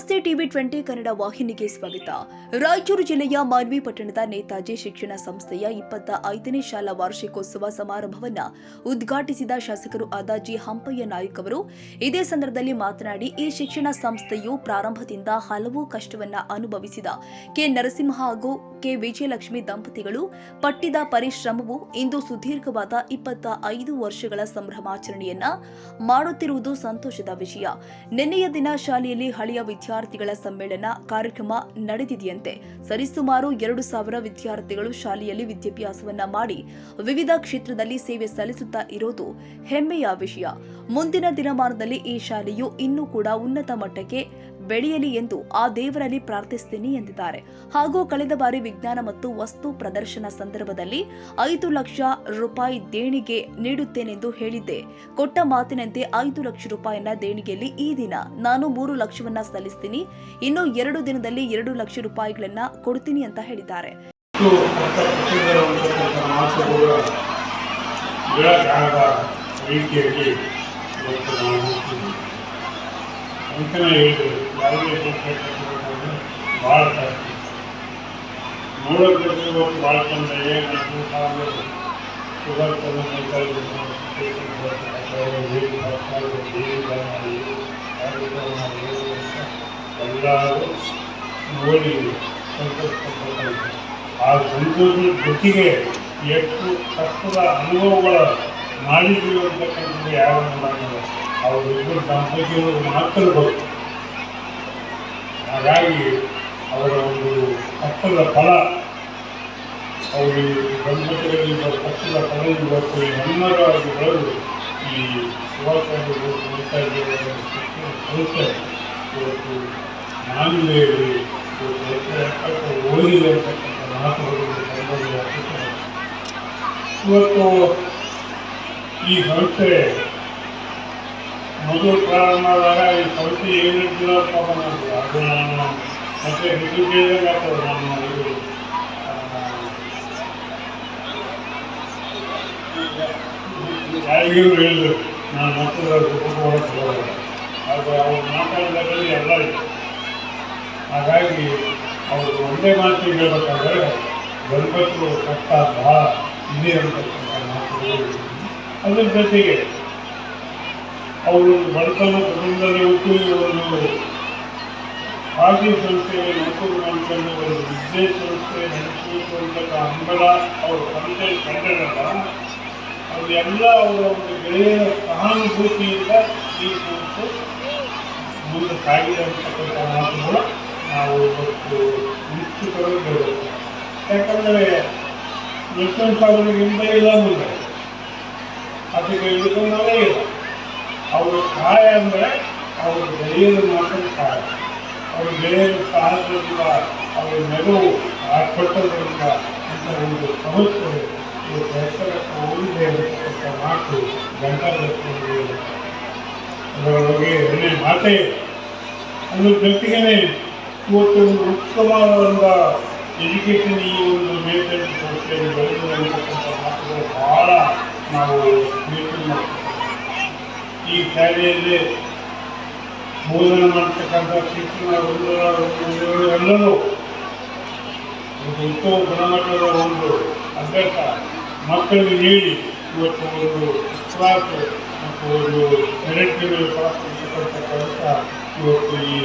ನಮಸ್ತೆ TV20 ಕನ್ನಡ ವಾಹಿನಿಗೆ ಸ್ವಾಗತ. ರಾಯಚೂರು ಜಿಲ್ಲೆಯ ಮಾನ್ವಿ ಪಟ್ಟಣದ ನೇತಾಜಿ ಶಿಕ್ಷಣ ಸಂಸ್ಥೆಯ 25ನೇ ಶಾಲಾ ವಾರ್ಷಿಕೋತ್ಸವ ಸಮಾರಂಭವನ್ನು ಉದ್ಘಾಟಿಸಿದ ಶಾಸಕರು ಆದ ಜಿ ಹಂಪಯ್ಯ ನಾಯ್ಕ ಅವರು ಇದೇ ಸಂದರ್ಭದಲ್ಲಿ ಮಾತನಾಡಿ, ಈ ಶಿಕ್ಷಣ ಸಂಸ್ಥೆಯು ಪ್ರಾರಂಭದಿಂದ ಹಲವು ಕಷ್ಟವನ್ನ ಅನುಭವಿಸಿದ ಕೆ ನರಸಿಂಹ ಹಾಗೂ ಕೆ ವಿಜಯಲಕ್ಷ್ಮಿ ದಂಪತಿಗಳು ಪಟ್ಟಿದ ಪರಿಶ್ರಮವು ಇಂದು ಸುದೀರ್ಘವಾದ 25 ವರ್ಷಗಳ ಸಂಭ್ರಮಾಚರಣೆಯನ್ನ ಮಾಡುತ್ತಿರುವುದು ಸಂತೋಷದ ವಿಷಯ. ನಿನ್ನೆಯ ದಿನ ಶಾಲೆಯಲ್ಲಿ ಹಳೆಯ ವಿದ್ಯಾರ್ಥಿಗಳ ಸಮ್ಮೇಳನ ಕಾರ್ಯಕ್ರಮ ನಡೆದಿದೆಯಂತೆ. ಸರಿಸುಮಾರು 2,000 ವಿದ್ಯಾರ್ಥಿಗಳು ಶಾಲೆಯಲ್ಲಿ ವಿದ್ಯಾಭ್ಯಾಸವನ್ನ ಮಾಡಿ ವಿವಿಧ ಕ್ಷೇತ್ರದಲ್ಲಿ ಸೇವೆ ಸಲ್ಲಿಸುತ್ತಾ ಇರೋದು ಹೆಮ್ಮೆಯ ವಿಷಯ. ಮುಂದಿನ ದಿನಮಾನದಲ್ಲಿ ಈ ಶಾಲೆಯು ಇನ್ನೂ ಕೂಡ ಉನ್ನತ ಮಟ್ಟಕ್ಕೆ ಬೆಳೆಯಲಿ ಎಂದು ಆ ದೇವರಲ್ಲಿ ಪ್ರಾರ್ಥಿಸುತ್ತೇನೆ ಎಂದಿದ್ದಾರೆ. ಹಾಗೂ ಕಳೆದ ಬಾರಿ ವಿಜ್ಞಾನ ಮತ್ತು ವಸ್ತು ಪ್ರದರ್ಶನ ಸಂದರ್ಭದಲ್ಲಿ 5 ಲಕ್ಷ ರೂಪಾಯಿ ದೇಣಿಗೆ ನೀಡುತ್ತೇನೆಂದು ಹೇಳಿದ್ದೆ. ಕೊಟ್ಟ ಮಾತಿನಂತೆ 5 ಲಕ್ಷ ರೂಪಾಯಿನ ದೇಣಿಗೆಯಲ್ಲಿ ಈ ದಿನ ನಾನು 3 ಲಕ್ಷವನ್ನ ಸಲ್ಲಿಸ್ತೀನಿ. ಇನ್ನು 2 ದಿನದಲ್ಲಿ 2 ಲಕ್ಷ ರೂಪಾಯಿಗಳನ್ನ ಕೊಡ್ತೀನಿ ಅಂತ ಹೇಳಿದ್ದಾರೆ. ಭಾಳ ನೋಡೋದು ಭಾಳ ಚಂದ. ಏನು ಶುಗರ್ ಎಲ್ಲರೂ ನೋಡಿ ಸಂತೋಷಪಡ್ತಾರೆ. ಆ ಸಂತೋಷದ ಜೊತೆಗೆ ಎಷ್ಟು ಕಷ್ಟದ ಅನುಭವಗಳ ಮಾಡಿದ್ದೀವಿ ಅಂತಕ್ಕಂಥದ್ದು ಯಾರು ಮಾಡಿಲ್ಲ. ಅವರಿಬ್ಬರು ದಂಪತಿಗಳು ಮಾತ್ರ ಗೊತ್ತು. ಹಾಗಾಗಿ ಅವರ ಒಂದು ಕಷ್ಟದ ಫಲ, ಅವರು ದಂಪತಿಗಳಲ್ಲಿ ಕಷ್ಟದ ಫಲ ಇವತ್ತು ಎಲ್ಲರಾಗಿ ಬೆಳೆದು ಈ ಸಂಸ್ಥೆ ಇವತ್ತು ಮಾನವೀಯರಲ್ಲಿ ಓದಿದೆ ಅಂತಕ್ಕಂಥ ಮಾತುಗಳನ್ನು ಇವತ್ತು ಈ ಸಂಸ್ಥೆ ಮೊದಲು ಪ್ರಾರಂಭ ಆದಾಗ ಈ ಸಂಸ್ಥೆ ಏನಿಲ್ಲ ಪಾಪ ಮಾಡಿದ್ರು. ಅದು ನಾನು ಮತ್ತೆ ಋತುಗೆ ಆಗ್ತದೆ. ನಾನು ಇದು ಯಾರಿಗೂ ಹೇಳಿದ್ರು, ನಾನು ಮತ್ತೆ ಕುಟುಂಬ ಅದು ಅವ್ರು ಮಾತಾಡಿದಾಗಲಿ ಎಲ್ಲ ಇದೆ. ಹಾಗಾಗಿ ಅವರು ಒಂದೇ ಮಾತು ಹೇಳಬೇಕಾದ್ರೆ ಗಣಪತಿಗಳು ಕಷ್ಟ ಭಾಳ ಇದೆ ಅಂತಕ್ಕಂಥ ಮಾತುಗಳು. ಅದ್ರ ಜೊತೆಗೆ ಅವರು ಬಡತನ ಕುಟುಂಬದಲ್ಲಿ ಹುಟ್ಟು ಒಂದು ಖಾಸಗಿ ಸಂಸ್ಥೆಯಲ್ಲಿ ನೌಕರು ಮಾಡ್ಕೊಂಡು ಒಂದು ವಿದ್ಯೆ ಸಂಸ್ಥೆ ನಡೆಸಬೇಕು ಅಂತಕ್ಕ ಹಂಬಲ ಅವರು ಸಂಸ್ಥೆ ಕಂಡರಲ್ಲ. ಅದೆಲ್ಲ ಅವರ ಒಂದು ಗೆಳೆಯರ ಸಹಾನುಭೂತಿಯಿಂದ ಈ ಸಂಸ್ಥೆ ಮುಂದೆ ಸಾಗಿದೆ ಅಂತಕ್ಕಂಥ ಮಾತುಗಳು ನಾವು ಇವತ್ತು ನಿಶ್ಚಿತವಾಗಿ ಹೇಳಬೇಕು. ಯಾಕಂದರೆ ನರಸಿಂಹ ಅವರಿಗಿಂತ ಇಲ್ಲ ಮುಂದೆ ಅದಕ್ಕೆ ಹಿಡ್ಕೊಂಡೇ ಇಲ್ಲ. ಅವರ ಸಹಾಯ ಅಂದರೆ ಅವರ ಗೆಳೆಯರು ಮಾತ್ರ ಸಹಾಯ. ಅವರ ಗೆಳೆಯರ ಸಹಾಯದಿಂದ ಅವರ ನೆರವು ಕೊಟ್ಟದ್ರಿಂದ ಅಂತ ಒಂದು ಸಮಸ್ಯೆ ಇವತ್ತು ಹೆಸರಕ್ಕೆ ಹೋಗಿದೆ ಅಂತಕ್ಕಂಥ ಮಾತು ಗಂಟಾಲಕ್ಷ್ಮಿ ಅದರೊಳಗೆ ಒಳ್ಳೆ ಮಾತೇ. ಅದ್ರ ಜೊತೆಗೇ ಇವತ್ತು ಉತ್ತಮವಾದ ಒಂದು ಎಜುಕೇಷನ್ ಈ ಒಂದು ಮೇಲ್ಕಂಡು ಸಂಸ್ಥೆಯಲ್ಲಿ ಬೆಳೆದು ಅಂತಕ್ಕಂಥ ಮಾತುಗಳು ಭಾಳ ನಾವು ಯೋಚನೆ ಮಾಡ್ತೀವಿ. ಈ ಶಾಲೆಯಲ್ಲಿ ಬೋಧನೆ ಮಾಡ್ತಕ್ಕಂಥ ಶಿಕ್ಷಣ ಎಲ್ಲರೂ ಒಂದು ಉತ್ತಮ ಗುಣಮಟ್ಟದ ಒಂದು ಅಭ್ಯಾಸ ಮಕ್ಕಳಿಗೆ ನೀಡಿ ಇವತ್ತು ಒಂದು ವಿಶ್ವಾಸ ಮತ್ತು ಒಂದು ಮೆರಿಟ್ನಲ್ಲಿ ಪಾಸ್ ಮಾಡ್ತಕ್ಕಂಥ ಕೆಲಸ ಇವತ್ತು ಈ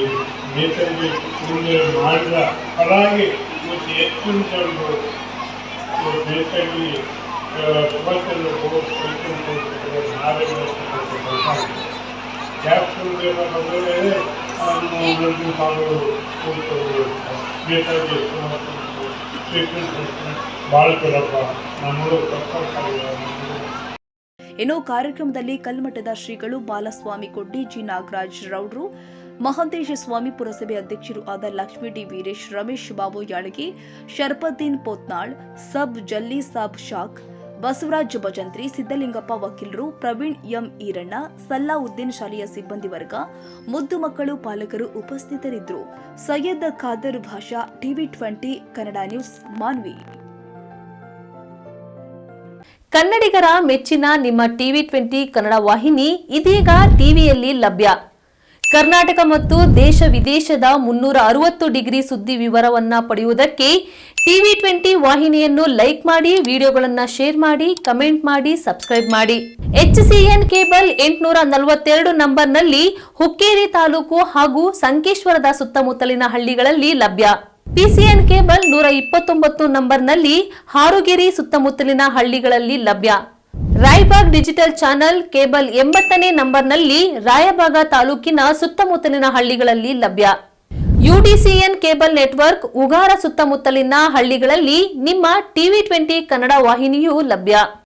ನೇತಾಜಿ ಮುಂದೆ ಮಾಡಿದ ಫಲಾಗಿ ಇವತ್ತು ಹೆಚ್ಚಿನ ಜನರು ಇವತ್ತು ನೇತಾಜಿ ಸುಭಾಷ್ ಚಂದ್ರ ಬೋಸ್ ನಾವೇ ಕೆಲಸ ಗ್ಯಾಪ್ ಬೇಕಾದ್ರೆ ನರಸಿಂಹ ಅವರು ನೇತಾಜಿ ಸುಭಾಷ್ ಚಂದ್ರ ಭಾಳ ಕೆಲಸ ನಮ್ಮದು ಇನ್ನು ಕಾರ್ಯಕ್ರಮದಲ್ಲಿ ಕಲ್ಮಠದ ಶ್ರೀಗಳು ಬಾಲಸ್ವಾಮಿ ಕೊಡ್ಡಿ, ಜಿ ನಾಗರಾಜ್ ರೌಡ್ರು, ಮಹಂತೇಶ ಸ್ವಾಮಿ, ಪುರಸಭೆ ಅಧ್ಯಕ್ಷರು ಆದ ಲಕ್ಷ್ಮೀ ಡಿ ವೀರೇಶ್, ರಮೇಶ್ ಬಾಬು ಯಾಳಗಿ, ಶರಪದ್ದೀನ್ ಪೋತ್ನಾಳ್, ಸಬ್ ಜಲ್ಲಿ ಸಾಬ್ ಶಾಕ್, ಬಸವರಾಜ್ ಭಜಂತ್ರಿ, ಸಿದ್ದಲಿಂಗಪ್ಪ ವಕೀಲರು, ಪ್ರವೀಣ್ ಎಂ ಈರಣ್ಣ, ಸಲಾವುದ್ದೀನ್ ಶಾಲೆಯ ಸಿಬ್ಬಂದಿ ವರ್ಗ, ಮುದ್ದು ಮಕ್ಕಳು, ಪಾಲಕರು ಉಪಸ್ಥಿತರಿದ್ದರು. ಸೈಯದ್ ಖಾದರ್ ಭಾಷಾ, TV20 ಕನ್ನಡ ನ್ಯೂಸ್, ಮಾನ್ವಿ. ಕನ್ನಡಿಗರ ಮೆಚ್ಚಿನ ನಿಮ್ಮ TV20 ಕನ್ನಡ ವಾಹಿನಿ ಇದೀಗ ಟಿವಿಯಲ್ಲಿ ಲಭ್ಯ. ಕರ್ನಾಟಕ ಮತ್ತು ದೇಶ ವಿದೇಶದ 360 ಡಿಗ್ರಿ ಸುದ್ದಿ ವಿವರವನ್ನ ಪಡೆಯುವುದಕ್ಕೆ TV20 ವಾಹಿನಿಯನ್ನು ಲೈಕ್ ಮಾಡಿ, ವಿಡಿಯೋಗಳನ್ನು ಶೇರ್ ಮಾಡಿ, ಕಮೆಂಟ್ ಮಾಡಿ, ಸಬ್ಸ್ಕ್ರೈಬ್ ಮಾಡಿ. HCN ಕೇಬಲ್ 842 ನಂಬರ್ನಲ್ಲಿ ಹುಕ್ಕೇರಿ ತಾಲೂಕು ಹಾಗೂ ಸಂಕೇಶ್ವರದ ಸುತ್ತಮುತ್ತಲಿನ ಹಳ್ಳಿಗಳಲ್ಲಿ ಲಭ್ಯ. PCN ಕೇಬಲ್ 129 ನಂಬರ್ನಲ್ಲಿ ಹಾರುಗೆರೆ ಸುತ್ತಮುತ್ತಲಿನ ಹಳ್ಳಿಗಳಲ್ಲಿ ಲಭ್ಯ. ರಾಯಬಾಗ್ ಡಿಜಿಟಲ್ ಚಾನೆಲ್ ಕೇಬಲ್ 80ನೇ ನಂಬರ್ನಲ್ಲಿ ರಾಯಬಾಗ ತಾಲೂಕಿನ ಸುತ್ತಮುತ್ತಲಿನ ಹಳ್ಳಿಗಳಲ್ಲಿ ಲಭ್ಯ. UDCN ಕೇಬಲ್ ನೆಟ್ವರ್ಕ್ ಉಗಾರ ಸುತ್ತಮುತ್ತಲಿನ ಹಳ್ಳಿಗಳಲ್ಲಿ ನಿಮ್ಮ TV20 ಕನ್ನಡ ವಾಹಿನಿಯೂ ಲಭ್ಯ.